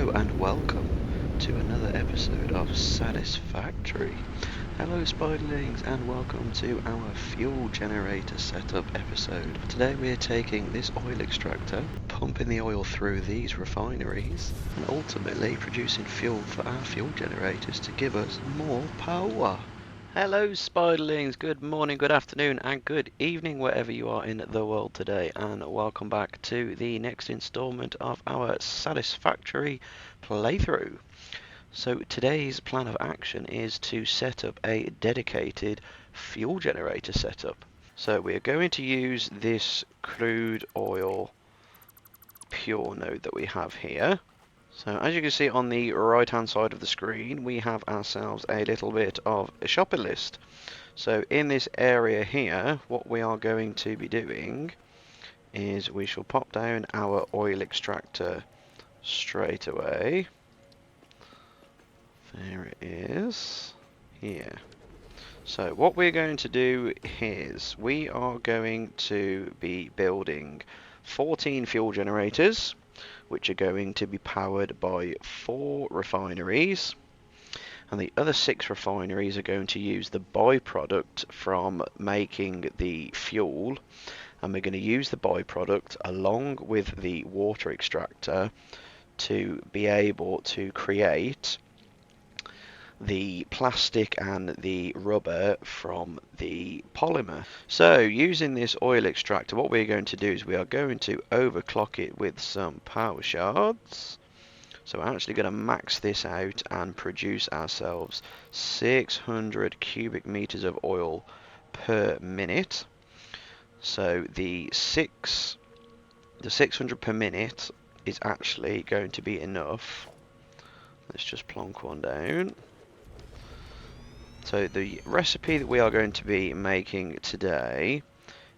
Hello and welcome to another episode of Satisfactory. Hello spiderlings and welcome to our fuel generator setup episode. Today we're taking this oil extractor, pumping the oil through these refineries and ultimately producing fuel for our fuel generators to give us more power. Hello spiderlings, good morning, good afternoon and good evening wherever you are in the world today, and welcome back to the next installment of our Satisfactory playthrough. So today's plan of action is to set up a dedicated fuel generator setup. So we are going to use this crude oil pure node that we have here. So as you can see on the right hand side of the screen, we have ourselves a little bit of a shopping list. So in this area here, what we are going to be doing is we shall pop down our oil extractor straight away. There it is, here. So what we're going to do is we are going to be building 14 fuel generators, which are going to be powered by 4 refineries. And the other 6 refineries are going to use the byproduct from making the fuel, and we're going to use the byproduct along with the water extractor to be able to create the plastic and the rubber from the polymer. So using this oil extractor, what we're going to do is we are going to overclock it with some power shards. So we're actually going to max this out and produce ourselves 600 cubic meters of oil per minute. So the 600 per minute is actually going to be enough. Let's just plonk one down. So the recipe that we are going to be making today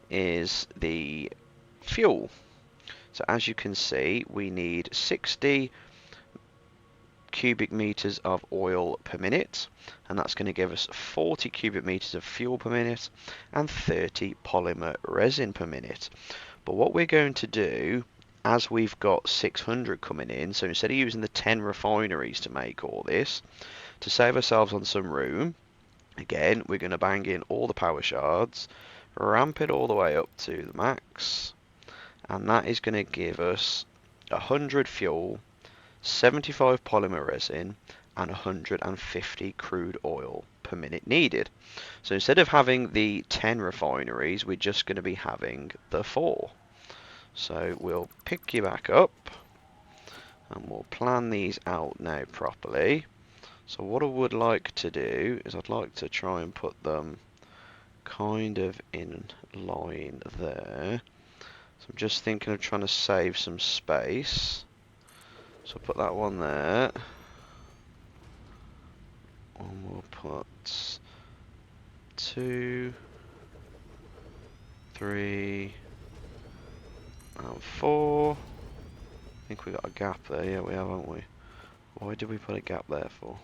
is the fuel. So as you can see, we need 60 cubic meters of oil per minute, and that's going to give us 40 cubic meters of fuel per minute and 30 polymer resin per minute. But what we're going to do, as we've got 600 coming in, so instead of using the 10 refineries to make all this, to save ourselves on some room, again, we're going to bang in all the power shards, ramp it all the way up to the max, and that is going to give us 100 fuel, 75 polymer resin, and 150 crude oil per minute needed. So instead of having the 10 refineries, we're just going to be having the 4. So we'll pick you back up, and we'll plan these out now properly. So what I would like to do is I'd like to try and put them kind of in line there. So I'm just thinking of trying to save some space. So I'll put that one there. And we'll put 2, 3, and 4. I think we got a gap there. Yeah, we have, haven't we? Why did we put a gap there for?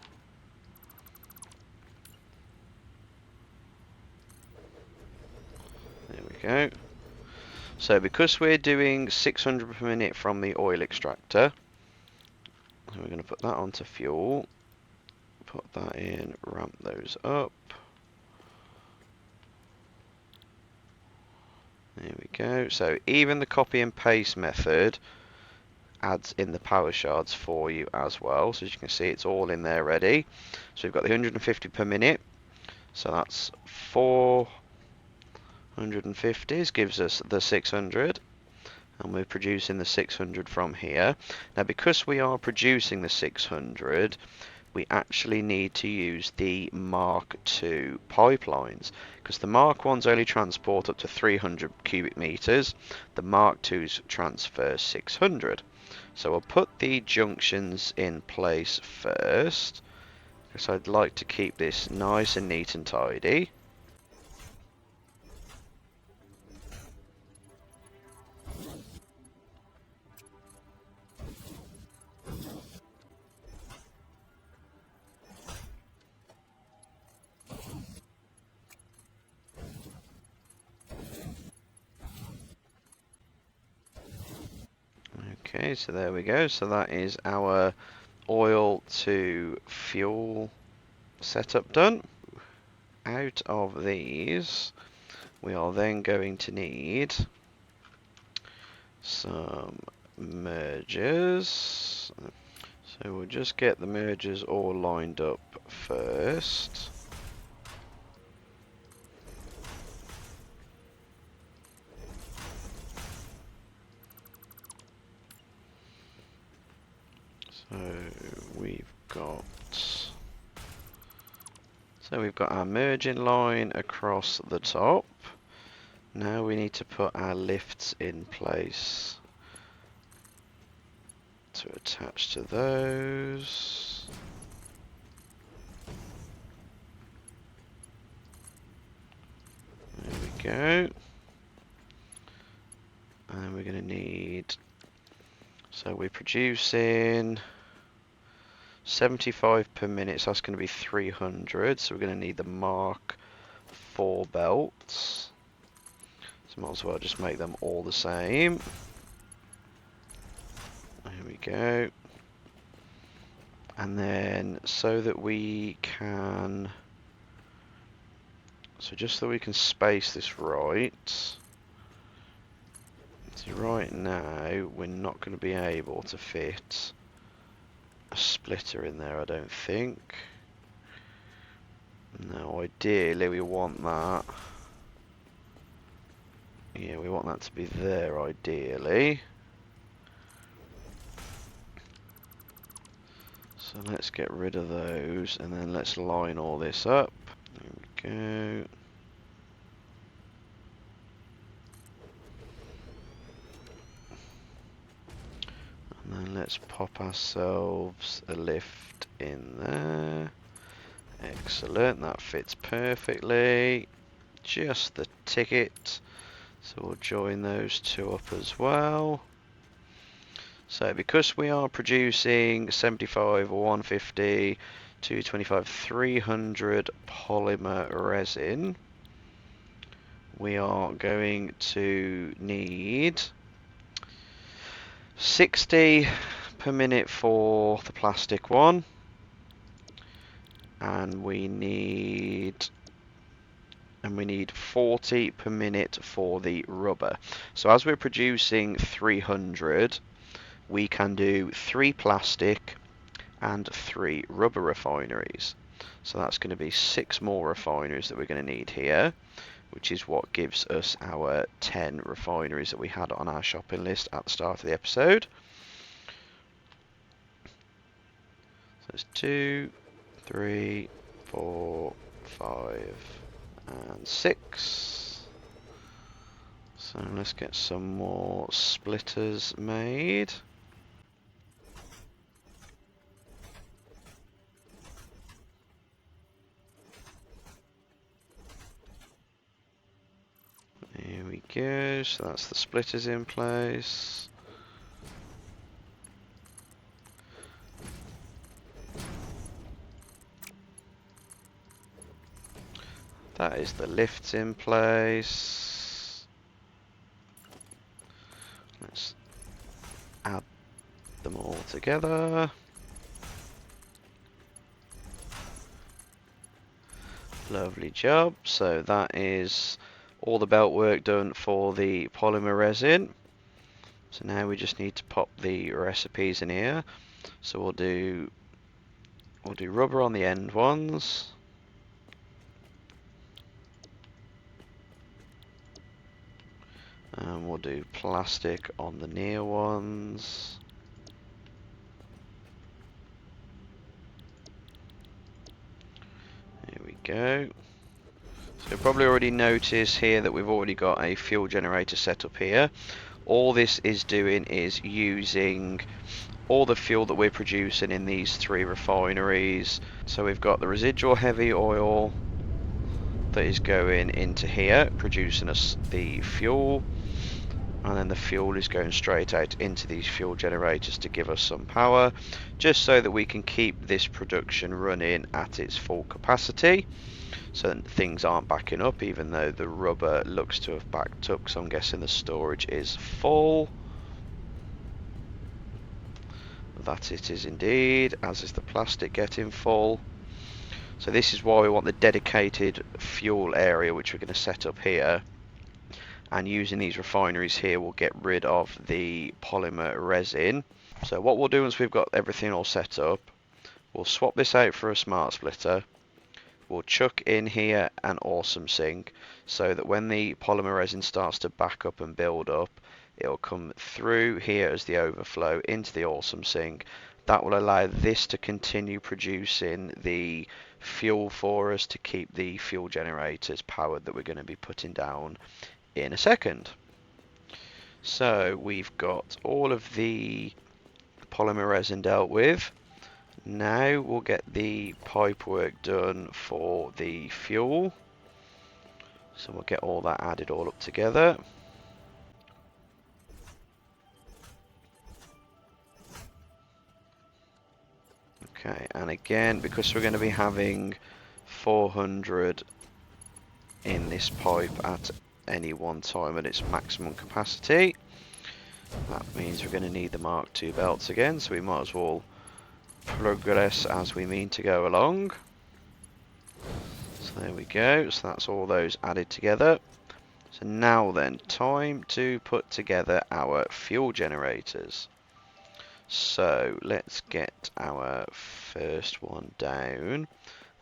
There we go. So because we're doing 600 per minute from the oil extractor, so we're going to put that onto fuel, put that in, ramp those up. There we go. So even the copy and paste method adds in the power shards for you as well. So as you can see, it's all in there ready. So we've got the 150 per minute. So that's 450s gives us the 600. And we're producing the 600 from here. Now because we are producing the 600, we actually need to use the Mark II pipelines, because the Mark 1s only transport up to 300 cubic meters, the Mark 2s transfer 600. So I'll put the junctions in place first, because I'd like to keep this nice and neat and tidy. Okay, so there we go. So that is our oil to fuel setup done. Out of these, we are then going to need some mergers. So we'll just get the mergers all lined up first. So we've got our merging line across the top. Now we need to put our lifts in place to attach to those. There we go. And we're going to need, so we're producing 75 per minute, so that's going to be 300. So we're going to need the Mark 4 belts. So might as well just make them all the same. There we go. And then so that we can, so just so we can space this right. So right now we're not going to be able to fit a splitter in there, I don't think. No, ideally we want that. Yeah, we want that to be there ideally. So let's get rid of those and then let's line all this up. There we go. And then let's pop ourselves a lift in there. Excellent, that fits perfectly. Just the ticket. So we'll join those two up as well. So because we are producing 75, 150, 225, 300 polymer resin, we are going to need 60 per minute for the plastic one, and we need 40 per minute for the rubber. So as we're producing 300, we can do 3 plastic and 3 rubber refineries. So that's going to be 6 more refineries that we're going to need here, which is what gives us our 10 refineries that we had on our shopping list at the start of the episode. So it's 2, 3, 4, 5, and 6. So let's get some more splitters made. Here we go, so that's the splitters in place. That is the lifts in place. Let's add them all together. Lovely job. So that is all the belt work done for the polymer resin. So now we just need to pop the recipes in here. So we'll do rubber on the end ones. And we'll do plastic on the near ones. Here we go. So you'll probably already notice here that we've already got a fuel generator set up here. All this is doing is using all the fuel that we're producing in these 3 refineries. So we've got the residual heavy oil that is going into here, producing us the fuel, and then the fuel is going straight out into these fuel generators to give us some power, just so that we can keep this production running at its full capacity, so that things aren't backing up, even though the rubber looks to have backed up, so I'm guessing the storage is full. That it is indeed, as is the plastic getting full. So this is why we want the dedicated fuel area, which we're going to set up here. And using these refineries here, we'll get rid of the polymer resin. So what we'll do once we've got everything all set up, we'll swap this out for a smart splitter. We'll chuck in here an awesome sink, so that when the polymer resin starts to back up and build up, it'll come through here as the overflow into the awesome sink. That will allow this to continue producing the fuel for us to keep the fuel generators powered that we're going to be putting down in a second. So we've got all of the polymer resin dealt with. Now we'll get the pipe work done for the fuel. So we'll get all that added all up together. Okay, and again, because we're going to be having 400 in this pipe at any one time at its maximum capacity, that means we're going to need the Mark II belts again, so we might as well progress as we mean to go along. So there we go, so that's all those added together. So now then, time to put together our fuel generators. So let's get our first one down,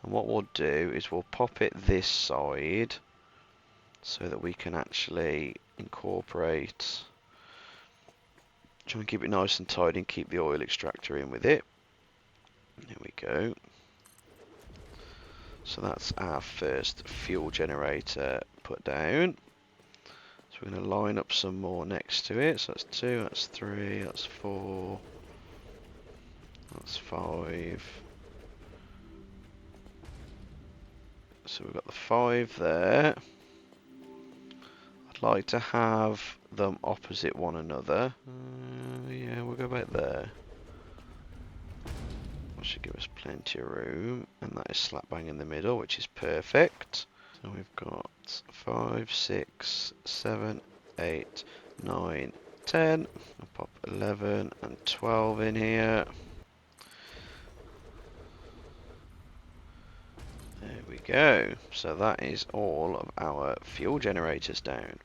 and what we'll do is we'll pop it this side so that we can actually incorporate, try and keep it nice and tight and keep the oil extractor in with it. There we go. So that's our first fuel generator put down. So we're going to line up some more next to it. So that's 2, that's 3, that's 4, that's 5. So we've got the 5 there. I'd like to have them opposite one another. Yeah, we'll go about there. That should give us plenty of room, and that is slap bang in the middle, which is perfect. So we've got 5, 6, 7, 8, 9, 10. I'll pop 11 and 12 in here. There we go. So that is all of our fuel generators down.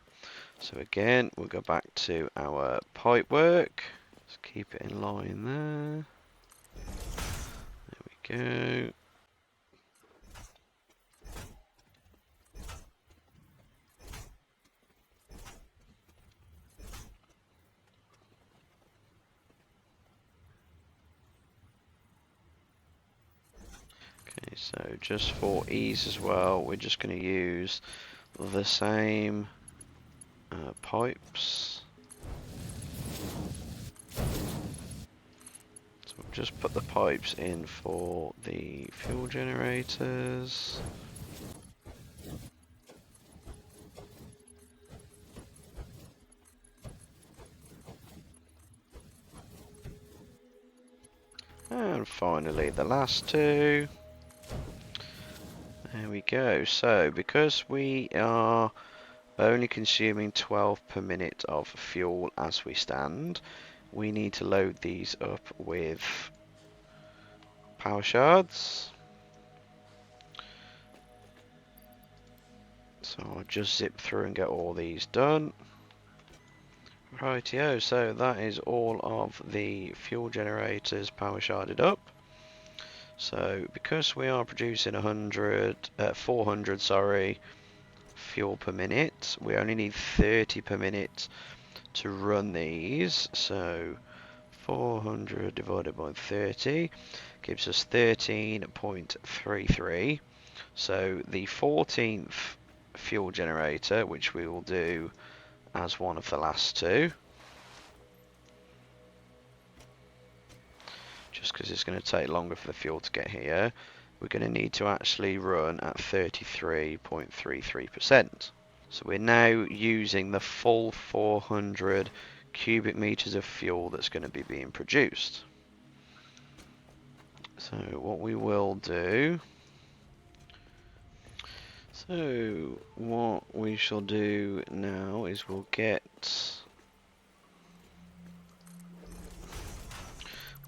So again, we'll go back to our pipe work. Let's keep it in line there. There we go. Okay, so just for ease as well, we're just going to use the same pipes. So we'll just put the pipes in for the fuel generators. And finally the last two. There we go. So because we are only consuming 12 per minute of fuel as we stand, we need to load these up with power shards. So I'll just zip through and get all these done. Rightio, so that is all of the fuel generators power sharded up. So because we are producing 400 fuel per minute, we only need 30 per minute to run these. So 400 divided by 30 gives us 13.33. So the 14th fuel generator, which we will do as one of the last two, just because it's going to take longer for the fuel to get here, we're going to need to actually run at 33.33%. So we're now using the full 400 cubic meters of fuel that's going to be being produced. So what we will do, so what we shall do now is we'll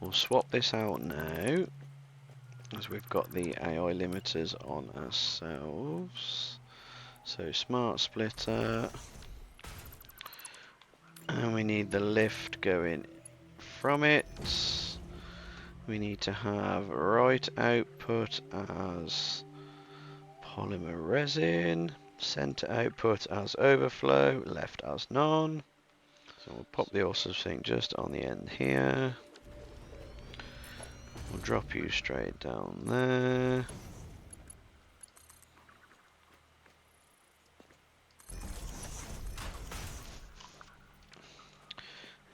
We'll swap this out now, as we've got the AI limiters on ourselves. So smart splitter, and we need the lift going from it. We need to have right output as polymer resin, center output as overflow, left as none. So we'll pop the awesome thing just on the end here. We'll drop you straight down there.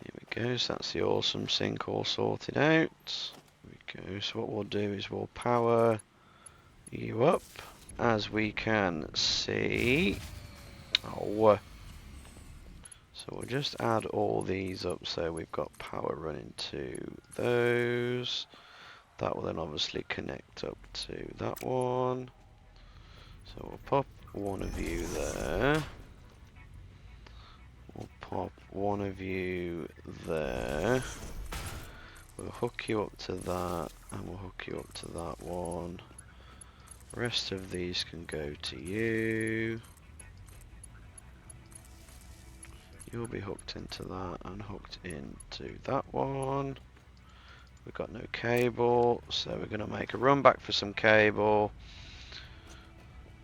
Here we go, so that's the awesome sink all sorted out. Here we go, so what we'll do is we'll power you up. As we can see, so we'll just add all these up so we've got power running to those. That will then obviously connect up to that one. So we'll pop one of you there. We'll pop one of you there. We'll hook you up to that, and we'll hook you up to that one. The rest of these can go to you. You'll be hooked into that and hooked into that one. We've got no cable, so we're going to make a run back for some cable.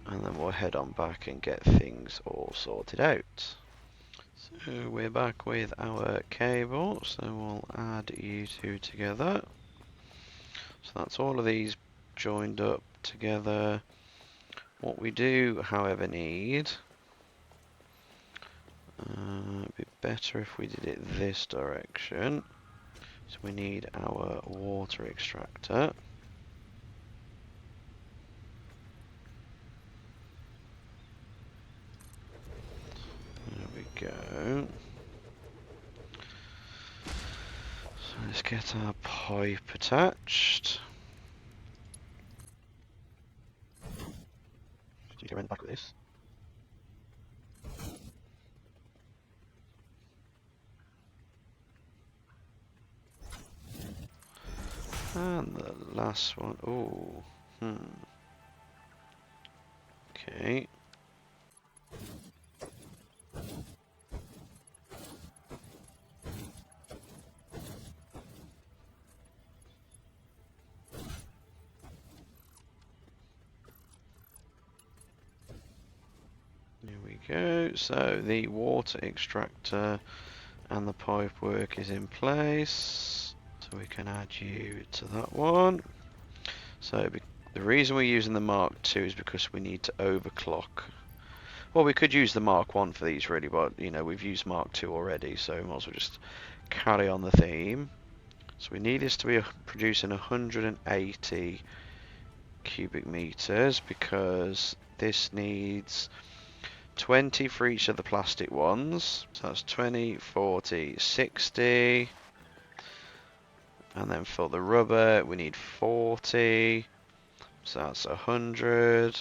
And then we'll head on back and get things all sorted out. So we're back with our cable, so we'll add you two together. So that's all of these joined up together. What we do, however, need, it'd be better if we did it this direction. So we need our water extractor. There we go. So let's get our pipe attached. So you go in the back of this. And the last one, okay. Here we go, so the water extractor and the pipe work is in place. So we can add you to that one. So the reason we're using the Mark II is because we need to overclock. Well, we could use the Mark I for these really, but you know, we've used Mark II already, so we might as well just carry on the theme. So we need this to be producing 180 cubic meters because this needs 20 for each of the plastic ones. So that's 20, 40, 60. And then for the rubber, we need 40. So that's 100.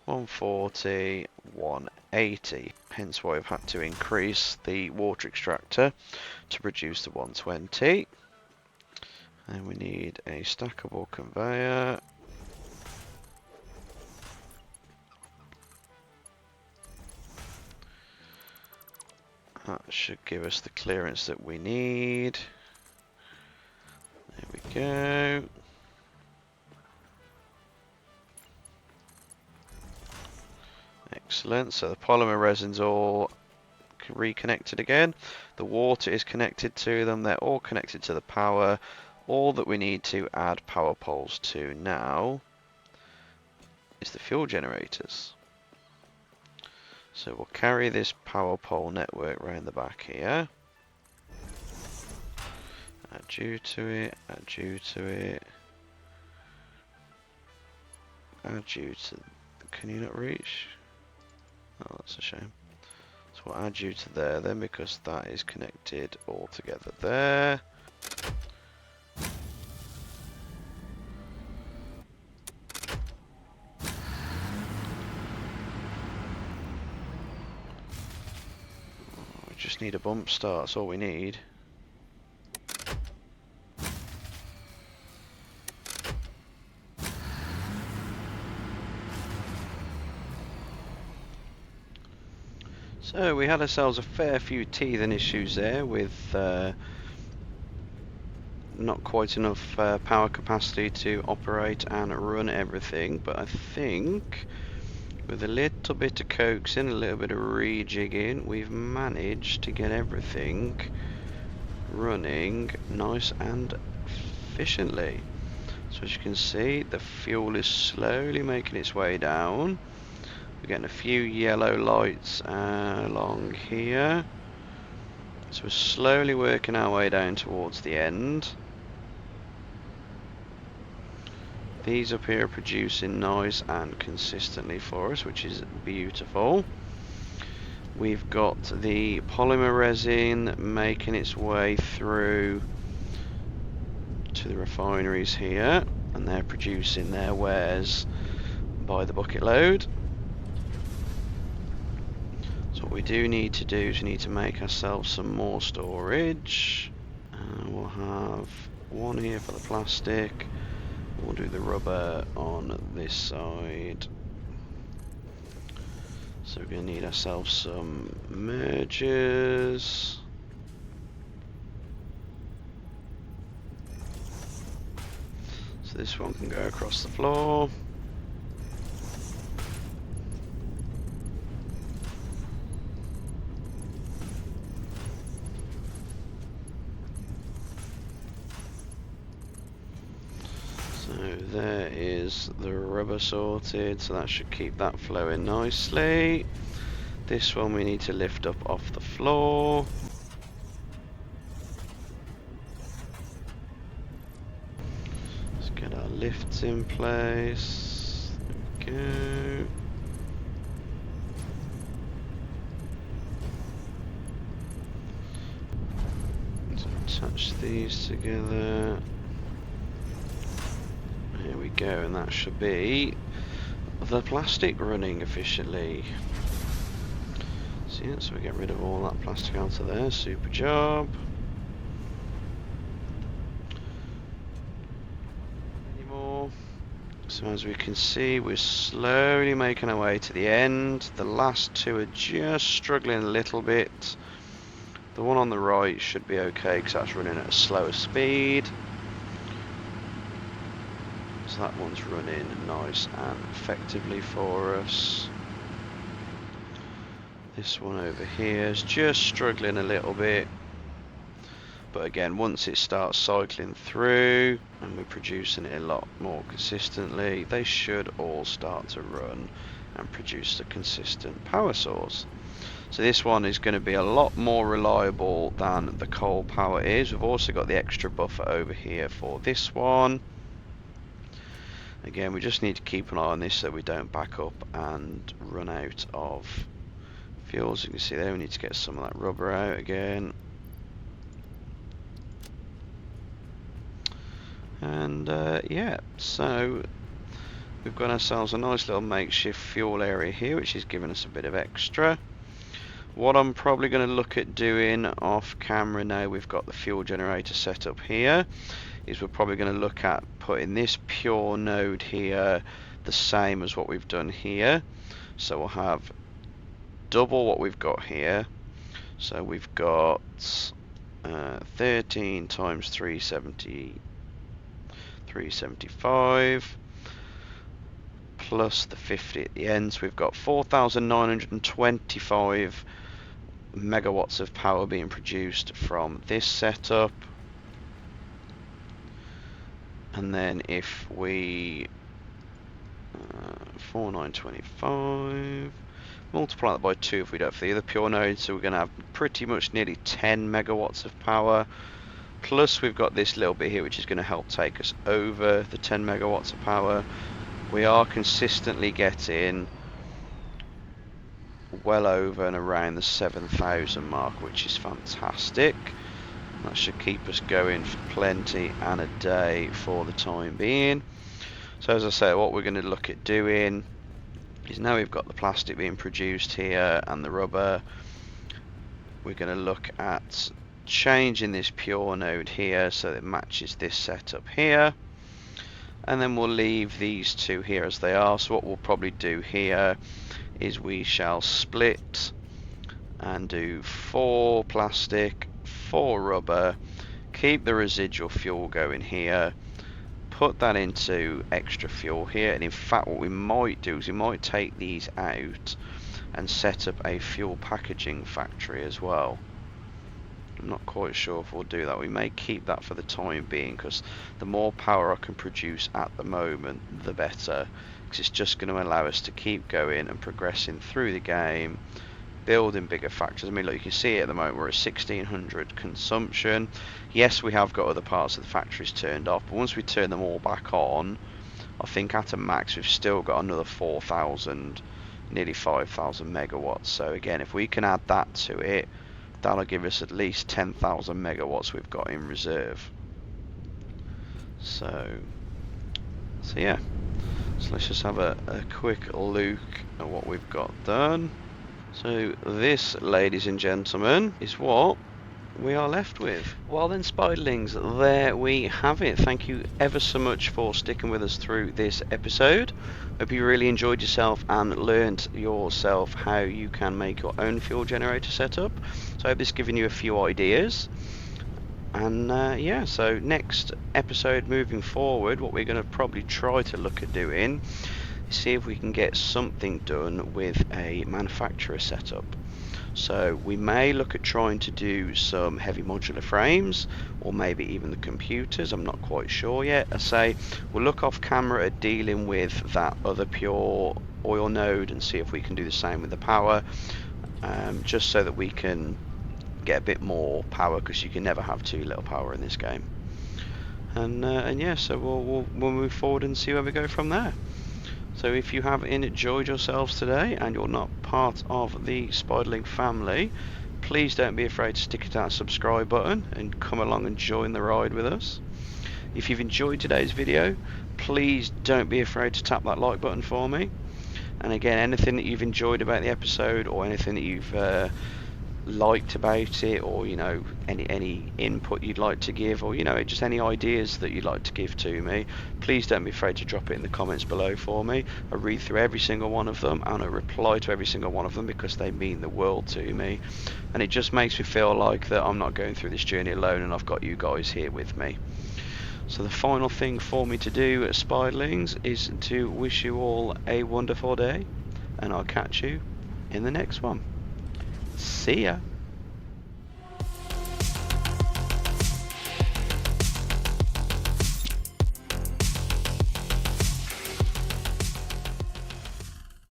140, 180. Hence why I've had to increase the water extractor to produce the 120. And we need a stackable conveyor. That should give us the clearance that we need. There we go. Excellent. So the polymer resin's all reconnected again. The water is connected to them. They're all connected to the power. All that we need to add power poles to now is the fuel generators. So we'll carry this power pole network around the back here. Add you to it, add you to it. Add you to... Can you not reach? Oh, that's a shame. So we'll add you to there then because that is connected all together there. We just need a bump start, that's all we need. So we had ourselves a fair few teething issues there with not quite enough power capacity to operate and run everything, but I think with a little bit of coaxing, a little bit of rejigging, we've managed to get everything running nice and efficiently. So as you can see, the fuel is slowly making its way down. We're getting a few yellow lights along here. So we're slowly working our way down towards the end. These up here are producing nice and consistently for us, which is beautiful. We've got the polymer resin making its way through to the refineries here, and they're producing their wares by the bucket load. So what we do need to do is we need to make ourselves some more storage. We'll have one here for the plastic. We'll do the rubber on this side. So we're going to need ourselves some mergers. So this one can go across the floor. So there is the rubber sorted, so that should keep that flowing nicely. This one we need to lift up off the floor. Let's get our lifts in place. There we go. Let's attach these together. Here we go, and that should be the plastic running efficiently. So yeah, so we get rid of all that plastic out of there. Super job. Any more? So as we can see, we're slowly making our way to the end. The last two are just struggling a little bit. The one on the right should be okay because that's running at a slower speed. So that one's running nice and effectively for us. This one over here is just struggling a little bit. But again, once it starts cycling through and we're producing it a lot more consistently, they should all start to run and produce a consistent power source. So this one is going to be a lot more reliable than the coal power is. We've also got the extra buffer over here for this one. Again, we just need to keep an eye on this so we don't back up and run out of fuel. As you can see there, we need to get some of that rubber out again. And yeah, so we've got ourselves a nice little makeshift fuel area here, which is giving us a bit of extra. What I'm probably going to look at doing off camera now we've got the fuel generator set up here, is we're probably going to look at putting this pure node here the same as what we've done here. So we'll have double what we've got here. So we've got 13 times 375 plus the 50 at the end. So we've got 4,925 megawatts of power being produced from this setup. And then if we 4,925 multiply that by 2 if we do it for the other pure node, so we're going to have pretty much nearly 10 megawatts of power. Plus we've got this little bit here which is going to help take us over the 10 megawatts of power. We are consistently getting well over and around the 7,000 mark, which is fantastic. That should keep us going for plenty and a day for the time being. So as I say, what we're going to look at doing is, now we've got the plastic being produced here and the rubber, we're going to look at changing this pure node here so that it matches this setup here, and then we'll leave these two here as they are. So what we'll probably do here is we shall split and do 4 plastic, 4 rubber, keep the residual fuel going here, put that into extra fuel here, and in fact what we might do is we might take these out and set up a fuel packaging factory as well. I'm not quite sure if we'll do that. We may keep that for the time being, because the more power I can produce at the moment, the better, because it's just going to allow us to keep going and progressing through the game, building bigger factories. I mean, look, you can see at the moment we're at 1600 consumption. Yes, we have got other parts of the factories turned off, but once we turn them all back on, I think at a max we've still got another 4,000, nearly 5,000 megawatts. So again, if we can add that to it, that'll give us at least 10,000 megawatts we've got in reserve. So yeah, so let's just have a quick look at what we've got done. So this, ladies and gentlemen, is what we are left with. Well then, spiderlings, there we have it. Thank you ever so much for sticking with us through this episode. Hope you really enjoyed yourself and learnt yourself how you can make your own fuel generator setup. So I hope this has given you a few ideas. And yeah, so next episode moving forward, what we're going to probably try to look at doing is see if we can get something done with a manufacturer setup. So we may look at trying to do some heavy modular frames, or maybe even the computers. I'm not quite sure yet. I say we'll look off camera at dealing with that other pure oil node and see if we can do the same with the power, just so that we can get a bit more power, because you can never have too little power in this game. And yeah, so we'll move forward and see where we go from there. So if you have enjoyed yourselves today and you're not part of the Spiderling family, please don't be afraid to stick it to that subscribe button and come along and join the ride with us. If you've enjoyed today's video, please don't be afraid to tap that like button for me. And again, anything that you've enjoyed about the episode, or anything that you've liked about it, or any input you'd like to give, or just any ideas that you'd like to give to me, please don't be afraid to drop it in the comments below for me. I read through every single one of them and I reply to every single one of them, because they mean the world to me, and it just makes me feel like that I'm not going through this journey alone and I've got you guys here with me. So the final thing for me to do, spiderlings, is to wish you all a wonderful day, and I'll catch you in the next one. See ya.